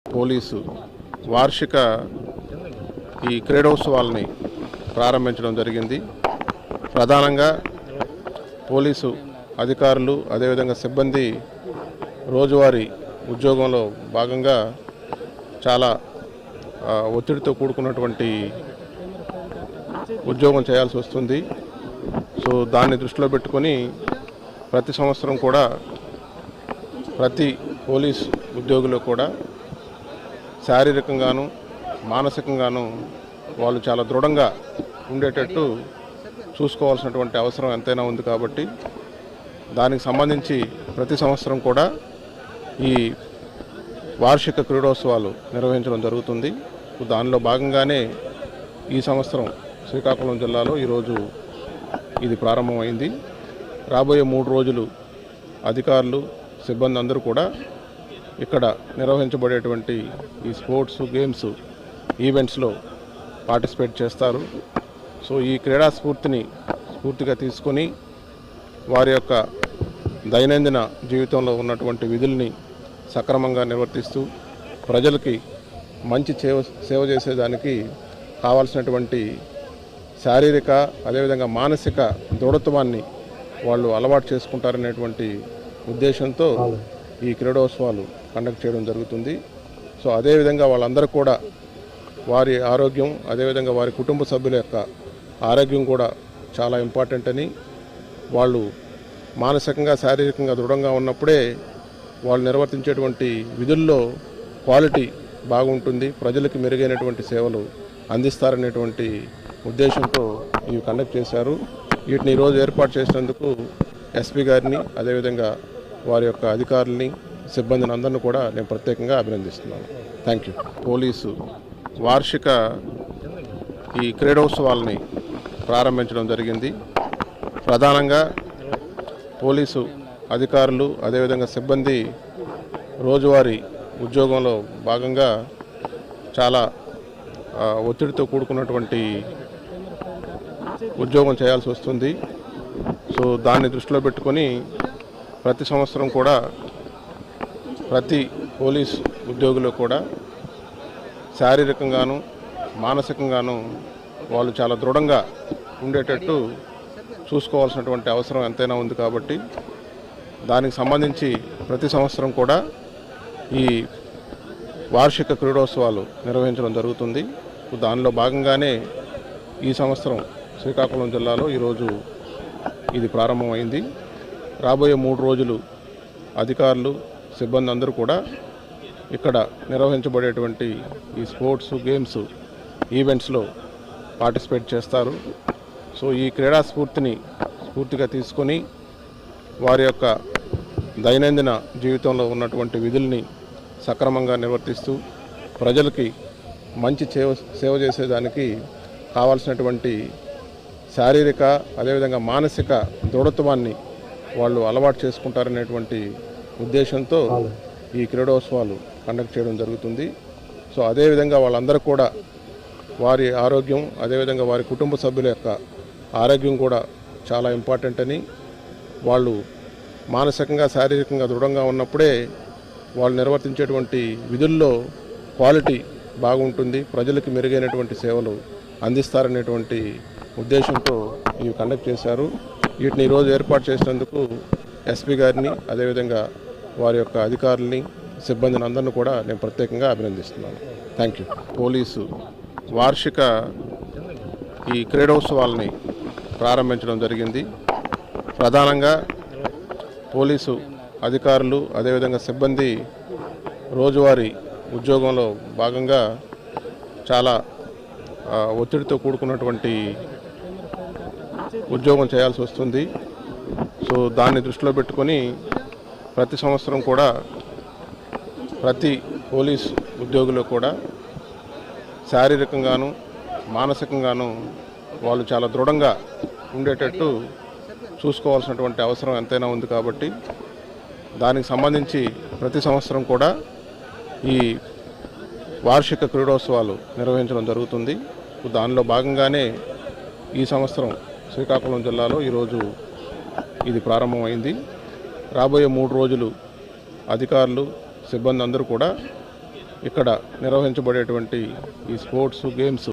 Police వార్షిక ఈ క్రీడోత్సవాలని ప్రారంభించడం జరిగింది. ప్రధానంగా పోలీసు అధికారులు అదేవిధంగా సిబ్బంది రోజువారీ ఉద్యోగంలో భాగంగా చాలా ఒత్తిడితో కూడుకున్నటువంటి ఉద్యోగం చేయాల్సి వస్తుంది. సో దాన్ని దృష్టిలో పెట్టుకొని ప్రతి సంవత్సరం కూడా ప్రతి పోలీస్ ఉద్యోగులు కూడా శారీరకంగాను మానసికంగాను వాళ్ళు చాలా దృఢంగా ఉండేటట్టు చూసుకోవాల్సినటువంటి అవసరం ఎంతైనా ఉంది. కాబట్టి దానికి సంబంధించి ప్రతి సంవత్సరం కూడా ఈ వార్షిక క్రీడోత్సవాలు నిర్వహించడం జరుగుతుంది. దానిలో భాగంగానే ఈ సంవత్సరం శ్రీకాకుళం జిల్లాలో ఈరోజు ఇది ప్రారంభమైంది. రాబోయే 3 రోజులు అధికారులు సిబ్బంది అందరూ కూడా ఇక్కడ నిర్వహించబడేటువంటి ఈ స్పోర్ట్స్ గేమ్స్ ఈవెంట్స్లో పార్టిసిపేట్ చేస్తారు. సో ఈ క్రీడా స్ఫూర్తిగా తీసుకొని వారి యొక్క దైనందిన జీవితంలో ఉన్నటువంటి విధుల్ని సక్రమంగా నిర్వర్తిస్తూ ప్రజలకి మంచి సేవ చేసేదానికి కావాల్సినటువంటి శారీరక అదేవిధంగా మానసిక దృఢత్వాన్ని వాళ్ళు అలవాటు చేసుకుంటారనేటువంటి ఉద్దేశంతో ఈ క్రీడోత్సవాలు కండక్ట్ చేయడం జరుగుతుంది. సో అదేవిధంగా వాళ్ళందరూ కూడా వారి ఆరోగ్యం అదేవిధంగా వారి కుటుంబ సభ్యుల యొక్క ఆరోగ్యం కూడా చాలా ఇంపార్టెంట్ అని, వాళ్ళు మానసికంగా శారీరకంగా దృఢంగా ఉన్నప్పుడే వాళ్ళు నిర్వర్తించేటువంటి విధుల్లో క్వాలిటీ బాగుంటుంది, ప్రజలకు మెరుగైనటువంటి సేవలు అందిస్తారనేటువంటి ఉద్దేశంతో ఇవి కండక్ట్ చేశారు. వీటిని ఈరోజు ఏర్పాటు చేసినందుకు ఎస్పీ గారిని అదేవిధంగా వారి యొక్క అధికారుల్ని సిబ్బందిని అందరినీ కూడా నేను ప్రత్యేకంగా అభినందిస్తున్నాను. Thank you. పోలీసు వార్షిక ఈ క్రీడోత్సవాలని ప్రారంభించడం జరిగింది. ప్రధానంగా పోలీసు అధికారులు అదేవిధంగా సిబ్బంది రోజువారీ ఉద్యోగంలో భాగంగా చాలా ఒత్తిడితో కూడుకున్నటువంటి ఉద్యోగం చేయాల్సి వస్తుంది. సో దాన్ని దృష్టిలో పెట్టుకొని ప్రతి సంవత్సరం కూడా ప్రతి పోలీస్ ఉద్యోగులు కూడా శారీరకంగాను మానసికంగాను వాళ్ళు చాలా దృఢంగా ఉండేటట్టు చూసుకోవాల్సినటువంటి అవసరం ఎంతైనా ఉంది. కాబట్టి దానికి సంబంధించి ప్రతి సంవత్సరం కూడా ఈ వార్షిక క్రీడోత్సవాలు నిర్వహించడం జరుగుతుంది. దానిలో భాగంగానే ఈ సంవత్సరం శ్రీకాకుళం జిల్లాలో ఈరోజు ఇది ప్రారంభమైంది. రాబోయే 3 రోజులు అధికారులు సిబ్బంది అందరూ కూడా ఇక్కడ నిర్వహించబడేటువంటి ఈ స్పోర్ట్స్ గేమ్స్ ఈవెంట్స్లో పార్టిసిపేట్ చేస్తారు. సో ఈ క్రీడా స్ఫూర్తిగా తీసుకొని వారి యొక్క దైనందిన జీవితంలో ఉన్నటువంటి విధుల్ని సక్రమంగా నిర్వర్తిస్తూ ప్రజలకి మంచి సేవ చేసేదానికి కావాల్సినటువంటి శారీరక అదేవిధంగా మానసిక దృఢత్వాన్ని వాళ్ళు అలవాటు చేసుకుంటారనేటువంటి ఉద్దేశంతో ఈ క్రీడోత్సవాలు కండక్ట్ చేయడం జరుగుతుంది. సో అదేవిధంగా వాళ్ళందరూ కూడా వారి ఆరోగ్యం అదేవిధంగా వారి కుటుంబ సభ్యుల యొక్క ఆరోగ్యం కూడా చాలా ఇంపార్టెంట్ అని, వాళ్ళు మానసికంగా శారీరకంగా దృఢంగా ఉన్నప్పుడే వాళ్ళు నిర్వర్తించేటువంటి విధుల్లో క్వాలిటీ బాగుంటుంది, ప్రజలకు మెరుగైనటువంటి సేవలు అందిస్తారనేటువంటి ఉద్దేశంతో ఇవి కండక్ట్ చేశారు. వీటిని ఈరోజు ఏర్పాటు చేసినందుకు ఎస్పీ గారిని అదేవిధంగా వారి యొక్క అధికారుల్ని సిబ్బందిని అందరినీ కూడా నేను ప్రత్యేకంగా అభినందిస్తున్నాను. Thank you. పోలీసు వార్షిక ఈ క్రీడోత్సవాలని ప్రారంభించడం జరిగింది. ప్రధానంగా పోలీసు అధికారులు అదేవిధంగా సిబ్బంది రోజువారీ ఉద్యోగంలో భాగంగా చాలా ఒత్తిడితో కూడుకున్నటువంటి ఉద్యోగం చేయాల్సి వస్తుంది. సో దాన్ని దృష్టిలో పెట్టుకొని ప్రతి సంవత్సరం కూడా ప్రతి పోలీస్ ఉద్యోగులు కూడా శారీరకంగాను మానసికంగాను వాళ్ళు చాలా దృఢంగా ఉండేటట్టు చూసుకోవాల్సినటువంటి అవసరం ఎంతైనా ఉంది. కాబట్టి దానికి సంబంధించి ప్రతి సంవత్సరం కూడా ఈ వార్షిక క్రీడోత్సవాలు నిర్వహించడం జరుగుతుంది. దానిలో భాగంగానే ఈ సంవత్సరం శ్రీకాకుళం జిల్లాలో ఈరోజు ఇది ప్రారంభమైంది. రాబోయే 3 రోజులు అధికారులు సిబ్బంది అందరూ కూడా ఇక్కడ నిర్వహించబడేటువంటి ఈ స్పోర్ట్స్ గేమ్స్